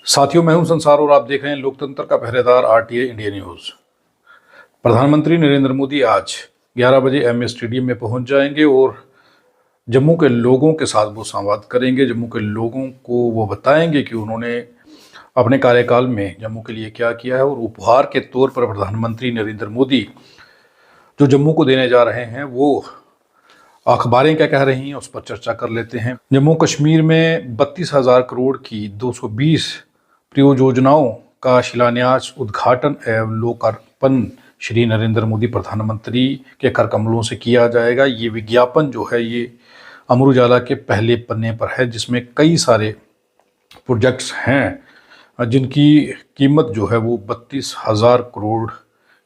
साथियों, मैं हूं संसार और आप देख रहे हैं लोकतंत्र का पहरेदार आरटीए इंडिया न्यूज। प्रधानमंत्री नरेंद्र मोदी आज 11 बजे एमए स्टेडियम में पहुंच जाएंगे और जम्मू के लोगों के साथ वो संवाद करेंगे। जम्मू के लोगों को वो बताएंगे कि उन्होंने अपने कार्यकाल में जम्मू के लिए क्या किया है और उपहार के तौर पर प्रधानमंत्री नरेंद्र मोदी जो जम्मू को देने जा रहे हैं वो अखबारें क्या कह रही हैं उस पर चर्चा कर लेते हैं। जम्मू कश्मीर में 32,000 करोड़ की 220 परियोजनाओं का शिलान्यास, उद्घाटन एवं लोकार्पण श्री नरेंद्र मोदी प्रधानमंत्री के कर कमलों से किया जाएगा। ये विज्ञापन जो है ये अमर उजाला के पहले पन्ने पर है, जिसमें कई सारे प्रोजेक्ट्स हैं जिनकी कीमत जो है वो 32,000 करोड़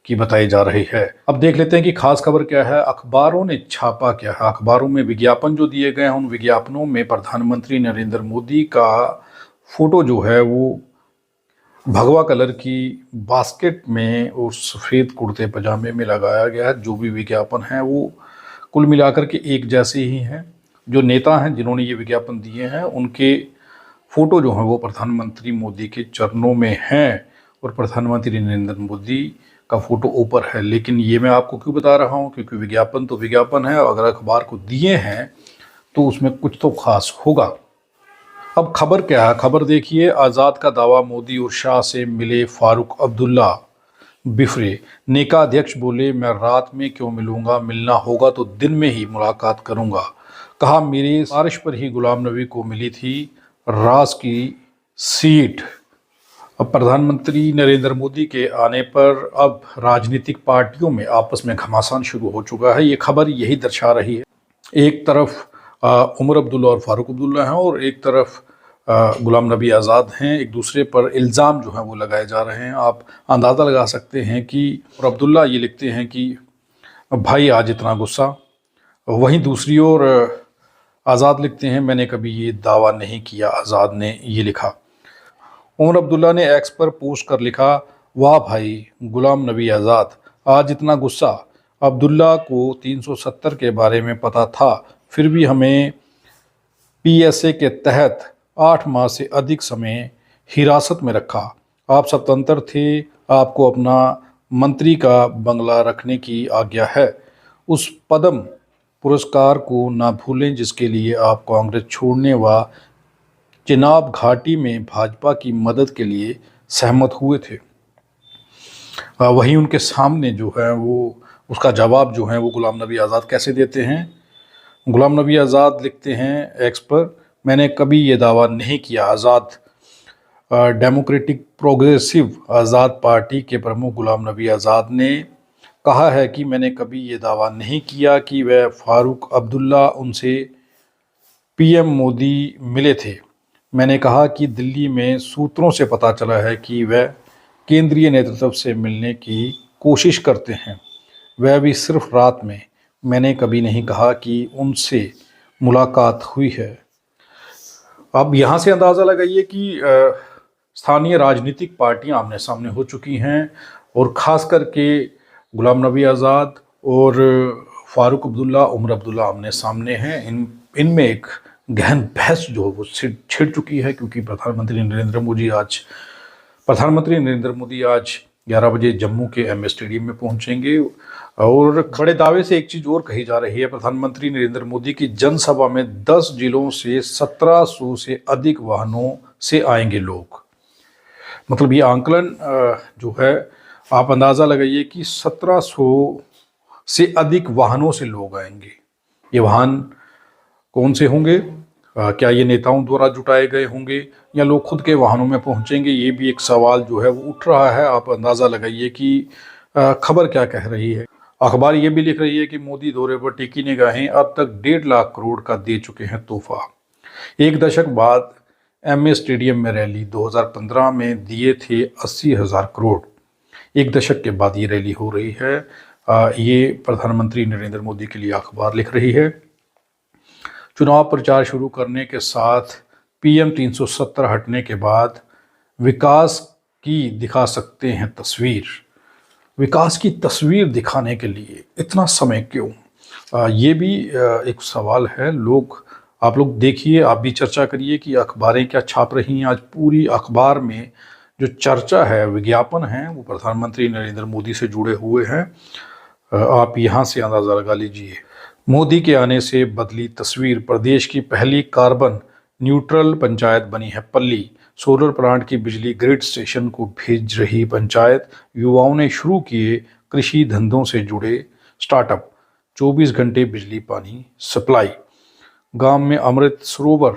की बताई जा रही है। अब देख लेते हैं कि खास खबर क्या है, अखबारों ने छापा क्या है। अखबारों में विज्ञापन जो दिए गए हैं उन विज्ञापनों में प्रधानमंत्री नरेंद्र मोदी का फोटो जो है वो भगवा कलर की बास्केट में और सफ़ेद कुर्ते पजामे में लगाया गया है। जो भी विज्ञापन है वो कुल मिलाकर के एक जैसे ही हैं। जो नेता हैं जिन्होंने ये विज्ञापन दिए हैं उनके फ़ोटो जो हैं वो प्रधानमंत्री मोदी के चरणों में हैं और प्रधानमंत्री नरेंद्र मोदी का फ़ोटो ऊपर है। लेकिन ये मैं आपको क्यों बता रहा हूँ, क्योंकि विज्ञापन तो विज्ञापन है। अगर अखबार को दिए हैं तो उसमें कुछ तो खास होगा। अब खबर क्या है, खबर देखिए। आज़ाद का दावा, मोदी और शाह से मिले फारूक अब्दुल्ला बिफरे। नेका अध्यक्ष बोले, मैं रात में क्यों मिलूंगा, मिलना होगा तो दिन में ही मुलाकात करूंगा। कहा, मेरी सिफारिश पर ही गुलाम नबी को मिली थी रास की सीट। अब प्रधानमंत्री नरेंद्र मोदी के आने पर अब राजनीतिक पार्टियों में आपस में घमासान शुरू हो चुका है। ये खबर यही दर्शा रही है। एक तरफ उमर अब्दुल्ला और फारूक अब्दुल्ला हैं और एक तरफ गुलाम नबी आज़ाद हैं। एक दूसरे पर इल्ज़ाम जो है वो लगाए जा रहे हैं। आप अंदाज़ा लगा सकते हैं कि और अब्दुल्ला ये लिखते हैं कि भाई आज इतना गुस्सा, वहीं दूसरी ओर आज़ाद लिखते हैं मैंने कभी ये दावा नहीं किया। आज़ाद ने ये लिखा। उमर अब्दुल्ला ने एक्स पर पोस्ट कर लिखा, वाह भाई गुलाम नबी आज़ाद, आज इतना गुस्सा। अब्दुल्ला को 370 के बारे में पता था, फिर भी हमें पीएसए के तहत 8 माह से अधिक समय हिरासत में रखा। आप स्वतंत्र थे, आपको अपना मंत्री का बंगला रखने की आज्ञा है। उस पद्म पुरस्कार को ना भूलें जिसके लिए आप कांग्रेस छोड़ने व चिनाब घाटी में भाजपा की मदद के लिए सहमत हुए थे। वहीं उनके सामने जो है वो उसका जवाब जो है वो गुलाम नबी आज़ाद कैसे देते हैं। गुलाम नबी आज़ाद लिखते हैं एक्स पर, मैंने कभी ये दावा नहीं किया। आज़ाद डेमोक्रेटिक प्रोग्रेसिव आज़ाद पार्टी के प्रमुख गुलाम नबी आज़ाद ने कहा है कि मैंने कभी ये दावा नहीं किया कि वह फारूक अब्दुल्ला उनसे पीएम मोदी मिले थे। मैंने कहा कि दिल्ली में सूत्रों से पता चला है कि वह केंद्रीय नेतृत्व से मिलने की कोशिश करते हैं, वह भी सिर्फ रात में। मैंने कभी नहीं कहा कि उनसे मुलाकात हुई है। अब यहाँ से अंदाज़ा लगाइए कि स्थानीय राजनीतिक पार्टियां आमने सामने हो चुकी हैं और ख़ास करके गुलाम नबी आज़ाद और फारूक अब्दुल्ला, उमर अब्दुल्ला आमने सामने हैं। इनमें एक गहन बहस जो वो छिड़ चुकी है, क्योंकि प्रधानमंत्री नरेंद्र मोदी आज 11 बजे जम्मू के एमए स्टेडियम में पहुंचेंगे। और बड़े दावे से एक चीज़ और कही जा रही है, प्रधानमंत्री नरेंद्र मोदी की जनसभा में 10 जिलों से 1700 से अधिक वाहनों से आएंगे लोग। मतलब ये आंकलन जो है आप अंदाज़ा लगाइए कि 1700 से अधिक वाहनों से लोग आएंगे। ये वाहन कौन से होंगे, क्या ये नेताओं द्वारा जुटाए गए होंगे या लोग खुद के वाहनों में पहुंचेंगे, ये भी एक सवाल जो है वो उठ रहा है। आप अंदाज़ा लगाइए कि खबर क्या कह रही है। अखबार ये भी लिख रही है कि मोदी दौरे पर टिकी निगाहें, अब तक 1.5 लाख करोड़ का दे चुके हैं तोहफा। एक दशक बाद एमए स्टेडियम में रैली, 2015 में दिए थे 80,000 करोड़। एक दशक के बाद ये रैली हो रही है। ये प्रधानमंत्री नरेंद्र मोदी के लिए अखबार लिख रही है। चुनाव प्रचार शुरू करने के साथ पीएम 370 हटने के बाद विकास की दिखा सकते हैं तस्वीर। विकास की तस्वीर दिखाने के लिए इतना समय क्यों, ये भी एक सवाल है। लोग आप लोग देखिए, आप भी चर्चा करिए कि अखबारें क्या छाप रही हैं। आज पूरी अखबार में जो चर्चा है, विज्ञापन है, वो प्रधानमंत्री नरेंद्र मोदी से जुड़े हुए हैं। आप यहाँ से अंदाज़ा लगा लीजिए। मोदी के आने से बदली तस्वीर, प्रदेश की पहली कार्बन न्यूट्रल पंचायत बनी है पल्ली। सोलर प्लांट की बिजली ग्रिड स्टेशन को भेज रही पंचायत। युवाओं ने शुरू किए कृषि धंधों से जुड़े स्टार्टअप। 24 घंटे बिजली पानी सप्लाई। गांव में अमृत सरोवर,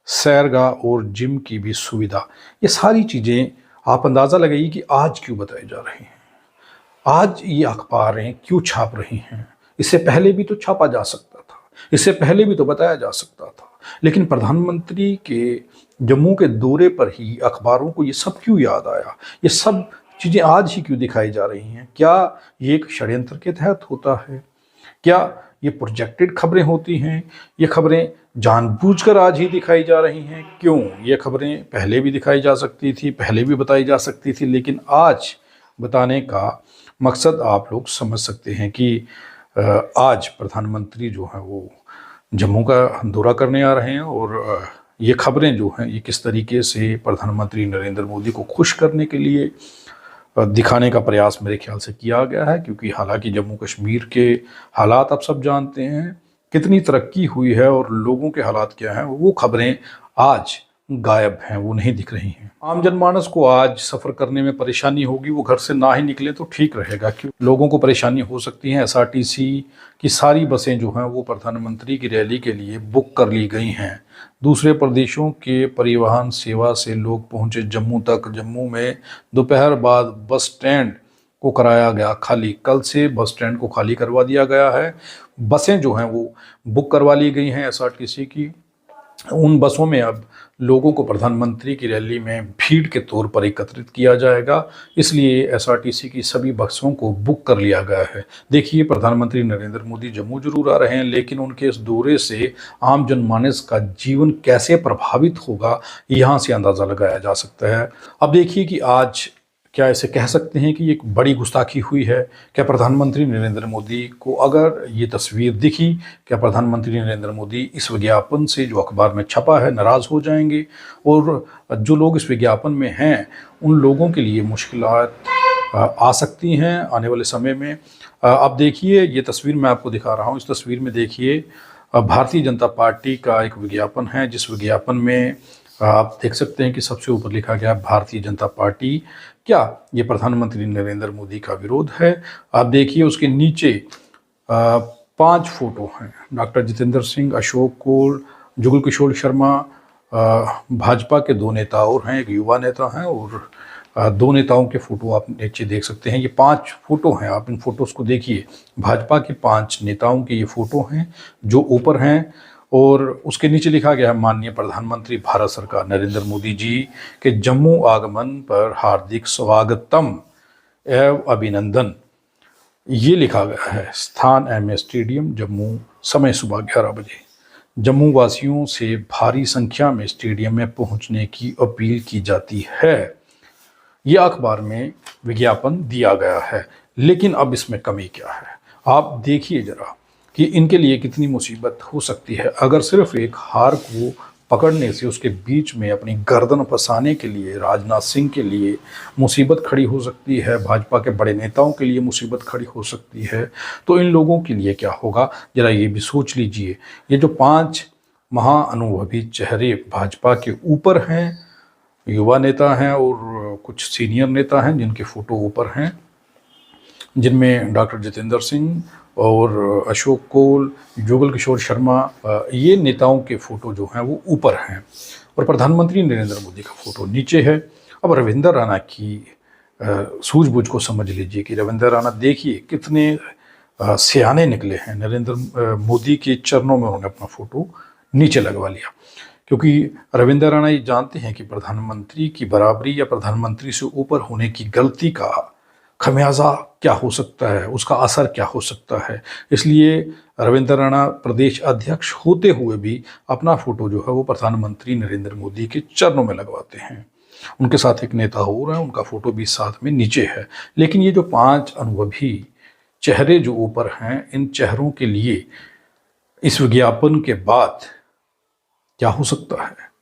सैरगाह और जिम की भी सुविधा। ये सारी चीज़ें आप अंदाज़ा लगाइए कि आज क्यों बताई जा रही हैं, आज ये अखबारें क्यों छाप रही हैं। इससे पहले भी तो छापा जा सकता था, इससे पहले भी तो बताया जा सकता था, लेकिन प्रधानमंत्री के जम्मू के दौरे पर ही अखबारों को ये सब क्यों याद आया, ये सब चीज़ें आज ही क्यों दिखाई जा रही हैं। क्या ये एक षड्यंत्र के तहत होता है? क्या ये प्रोजेक्टेड खबरें होती हैं? ये खबरें जानबूझकर आज ही दिखाई जा रही हैं? क्यों? ये खबरें पहले भी दिखाई जा सकती थी, पहले भी बताई जा सकती थी, लेकिन आज बताने का मकसद आप लोग समझ सकते हैं कि आज प्रधानमंत्री जो हैं वो जम्मू का दौरा करने आ रहे हैं और ये खबरें जो हैं ये किस तरीके से प्रधानमंत्री नरेंद्र मोदी को खुश करने के लिए दिखाने का प्रयास मेरे ख्याल से किया गया है। क्योंकि हालांकि जम्मू कश्मीर के हालात आप सब जानते हैं, कितनी तरक्की हुई है और लोगों के हालात क्या हैं, वो खबरें आज गायब हैं, वो नहीं दिख रही हैं। आम जनमानस को आज सफ़र करने में परेशानी होगी, वो घर से ना ही निकले तो ठीक रहेगा। क्यों लोगों को परेशानी हो सकती है। एसआरटीसी की सारी बसें जो हैं वो प्रधानमंत्री की रैली के लिए बुक कर ली गई हैं। दूसरे प्रदेशों के परिवहन सेवा से लोग पहुंचे जम्मू तक। जम्मू में दोपहर बाद बस स्टैंड को कराया गया खाली। कल से बस स्टैंड को खाली करवा दिया गया है। बसें जो हैं वो बुक करवा ली गई हैं एसआरटीसी की। उन बसों में अब लोगों को प्रधानमंत्री की रैली में भीड़ के तौर पर एकत्रित किया जाएगा, इसलिए एसआरटीसी की सभी बसों को बुक कर लिया गया है। देखिए, प्रधानमंत्री नरेंद्र मोदी जम्मू जरूर आ रहे हैं, लेकिन उनके इस दौरे से आम जनमानस का जीवन कैसे प्रभावित होगा, यहाँ से अंदाज़ा लगाया जा सकता है। अब देखिए कि आज क्या इसे कह सकते हैं कि एक बड़ी गुस्ताखी हुई है? क्या प्रधानमंत्री नरेंद्र मोदी को अगर ये तस्वीर दिखी, क्या प्रधानमंत्री नरेंद्र मोदी इस विज्ञापन से जो अखबार में छपा है नाराज़ हो जाएंगे? और जो लोग इस विज्ञापन में हैं उन लोगों के लिए मुश्किलात आ सकती हैं आने वाले समय में। अब देखिए, ये तस्वीर मैं आपको दिखा रहा हूँ। इस तस्वीर में देखिए भारतीय जनता पार्टी का एक विज्ञापन है, जिस विज्ञापन में आप देख सकते हैं कि सबसे ऊपर लिखा गया भारतीय जनता पार्टी। क्या ये प्रधानमंत्री नरेंद्र मोदी का विरोध है? आप देखिए उसके नीचे 5 फोटो हैं। डॉक्टर जितेंद्र सिंह, अशोक कौल, जुगल किशोर शर्मा, भाजपा के 2 नेता और हैं, एक युवा नेता हैं और 2 नेताओं के फोटो आप नीचे देख सकते हैं। ये 5 फोटो हैं, आप इन फोटोज़ को देखिए। भाजपा के 5 नेताओं के ये फोटो हैं जो ऊपर हैं और उसके नीचे लिखा गया है माननीय प्रधानमंत्री भारत सरकार नरेंद्र मोदी जी के जम्मू आगमन पर हार्दिक स्वागतम एवं अभिनंदन। ये लिखा गया है। स्थान एमए स्टेडियम जम्मू, समय सुबह 11 बजे। जम्मू वासियों से भारी संख्या में स्टेडियम में पहुंचने की अपील की जाती है। यह अखबार में विज्ञापन दिया गया है, लेकिन अब इसमें कमी क्या है आप देखिए जरा कि इनके लिए कितनी मुसीबत हो सकती है। अगर सिर्फ एक हार को पकड़ने से उसके बीच में अपनी गर्दन फंसाने के लिए राजनाथ सिंह के लिए मुसीबत खड़ी हो सकती है, भाजपा के बड़े नेताओं के लिए मुसीबत खड़ी हो सकती है, तो इन लोगों के लिए क्या होगा जरा ये भी सोच लीजिए। ये जो 5 महाअनुभवी चेहरे भाजपा के ऊपर हैं, युवा नेता हैं और कुछ सीनियर नेता हैं जिनके फ़ोटो ऊपर हैं, जिनमें डॉक्टर जितेंद्र सिंह और अशोक कौल, जुगल किशोर शर्मा, ये नेताओं के फ़ोटो जो हैं वो ऊपर हैं और प्रधानमंत्री नरेंद्र मोदी का फ़ोटो नीचे है। अब रविंद्र राणा की सूझबूझ को समझ लीजिए कि रविंद्र राणा देखिए कितने सियाने निकले हैं। नरेंद्र मोदी के चरणों में उन्होंने अपना फ़ोटो नीचे लगवा लिया, क्योंकि रविंद्र राणा ये जानते हैं कि प्रधानमंत्री की बराबरी या प्रधानमंत्री से ऊपर होने की गलती का खमियाजा क्या हो सकता है, उसका असर क्या हो सकता है। इसलिए रविंद्र राणा प्रदेश अध्यक्ष होते हुए भी अपना फ़ोटो जो है वो प्रधानमंत्री नरेंद्र मोदी के चरणों में लगवाते हैं। उनके साथ एक नेता और हैं, उनका फ़ोटो भी साथ में नीचे है। लेकिन ये जो 5 अनुभवी चेहरे जो ऊपर हैं, इन चेहरों के लिए इस विज्ञापन के बाद क्या हो सकता है?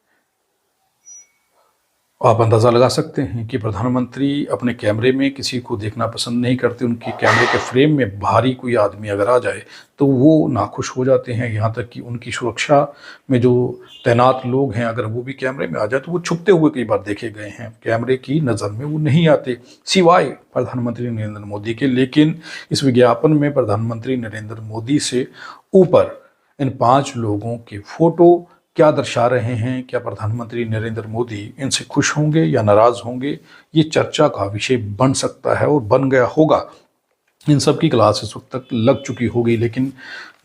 आप अंदाज़ा लगा सकते हैं कि प्रधानमंत्री अपने कैमरे में किसी को देखना पसंद नहीं करते। उनके कैमरे के फ्रेम में बाहरी कोई आदमी अगर आ जाए तो वो नाखुश हो जाते हैं। यहाँ तक कि उनकी सुरक्षा में जो तैनात लोग हैं, अगर वो भी कैमरे में आ जाए तो वो छुपते हुए कई बार देखे गए हैं। कैमरे की नज़र में वो नहीं आते, सिवाय प्रधानमंत्री नरेंद्र मोदी के। लेकिन इस विज्ञापन में प्रधानमंत्री नरेंद्र मोदी से ऊपर इन 5 लोगों के फ़ोटो क्या दर्शा रहे हैं? क्या प्रधानमंत्री नरेंद्र मोदी इनसे खुश होंगे या नाराज़ होंगे? ये चर्चा का विषय बन सकता है और बन गया होगा। इन सब की क्लास इस वक्त तक लग चुकी होगी, लेकिन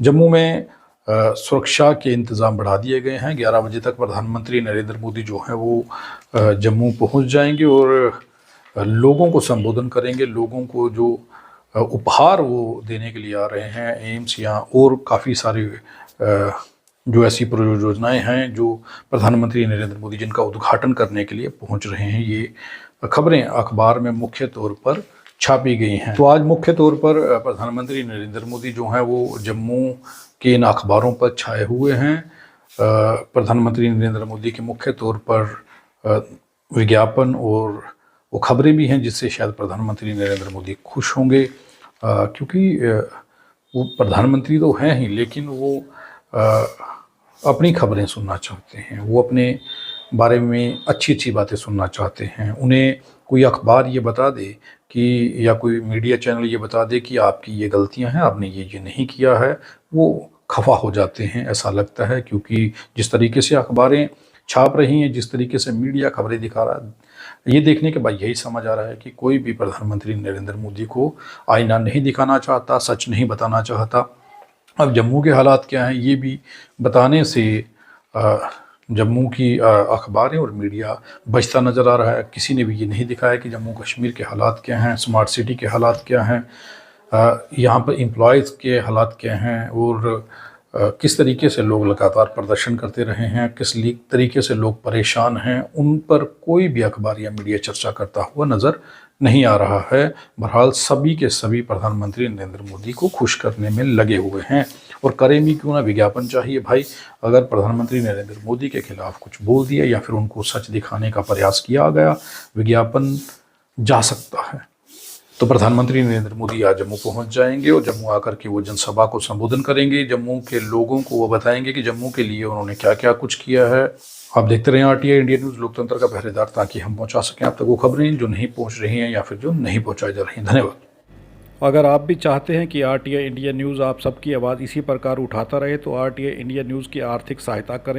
जम्मू में सुरक्षा के इंतज़ाम बढ़ा दिए गए हैं। 11 बजे तक प्रधानमंत्री नरेंद्र मोदी जो हैं वो जम्मू पहुंच जाएंगे और लोगों को संबोधन करेंगे। लोगों को जो उपहार वो देने के लिए आ रहे हैं, एम्स या और काफ़ी सारे जो ऐसी परियोजनाएं हैं जो प्रधानमंत्री नरेंद्र मोदी जिनका उद्घाटन करने के लिए पहुंच रहे हैं, ये खबरें अखबार में मुख्य तौर पर छापी गई हैं। तो आज मुख्य तौर पर प्रधानमंत्री नरेंद्र मोदी जो हैं वो जम्मू के इन अखबारों पर छाए हुए हैं। प्रधानमंत्री नरेंद्र मोदी के मुख्य तौर पर विज्ञापन और वो खबरें भी हैं जिससे शायद प्रधानमंत्री नरेंद्र मोदी खुश होंगे, क्योंकि वो प्रधानमंत्री तो हैं ही, लेकिन वो अपनी खबरें सुनना चाहते हैं। वो अपने बारे में अच्छी अच्छी बातें सुनना चाहते हैं। उन्हें कोई अखबार ये बता दे कि या कोई मीडिया चैनल ये बता दे कि आपकी ये गलतियां हैं, आपने ये नहीं किया है, वो खफा हो जाते हैं, ऐसा लगता है। क्योंकि जिस तरीके से अखबारें छाप रही हैं, जिस तरीके से मीडिया खबरें दिखा रहा है, ये देखने के बाद यही समझ आ रहा है कि कोई भी प्रधानमंत्री नरेंद्र मोदी को आईना नहीं दिखाना चाहता, सच नहीं बताना चाहता। अब जम्मू के हालात क्या हैं ये भी बताने से जम्मू की अखबारें और मीडिया बचता नज़र आ रहा है। किसी ने भी ये नहीं दिखाया कि जम्मू कश्मीर के हालात क्या हैं, स्मार्ट सिटी के हालात क्या हैं, यहाँ पर एम्प्लॉयज़ के हालात क्या हैं और किस तरीके से लोग लगातार प्रदर्शन करते रहे हैं, किस तरीके से लोग परेशान हैं, उन पर कोई भी अखबार या मीडिया चर्चा करता हुआ नज़र नहीं आ रहा है। बहरहाल सभी के सभी प्रधानमंत्री नरेंद्र मोदी को खुश करने में लगे हुए हैं और करें भी क्यों ना, विज्ञापन चाहिए भाई। अगर प्रधानमंत्री नरेंद्र मोदी के खिलाफ कुछ बोल दिया या फिर उनको सच दिखाने का प्रयास किया गया, विज्ञापन जा सकता है। तो प्रधानमंत्री नरेंद्र मोदी आज जम्मू पहुंच जाएंगे और जम्मू आकर के वो जनसभा को संबोधन करेंगे। जम्मू के लोगों को वो बताएंगे कि जम्मू के लिए उन्होंने क्या क्या कुछ किया है। आप देखते रहें आरटीआई इंडिया न्यूज़, लोकतंत्र का पहरेदार, ताकि हम पहुंचा सकें आप तक वो खबरें जो नहीं पहुंच रही हैं या फिर जो नहीं पहुंचाई जा रही हैं। धन्यवाद। अगर आप भी चाहते हैं कि आरटीआई इंडिया न्यूज़ आप सबकी आवाज़ इसी प्रकार उठाता रहे तो आरटीआई इंडिया न्यूज़ की आर्थिक सहायता करें।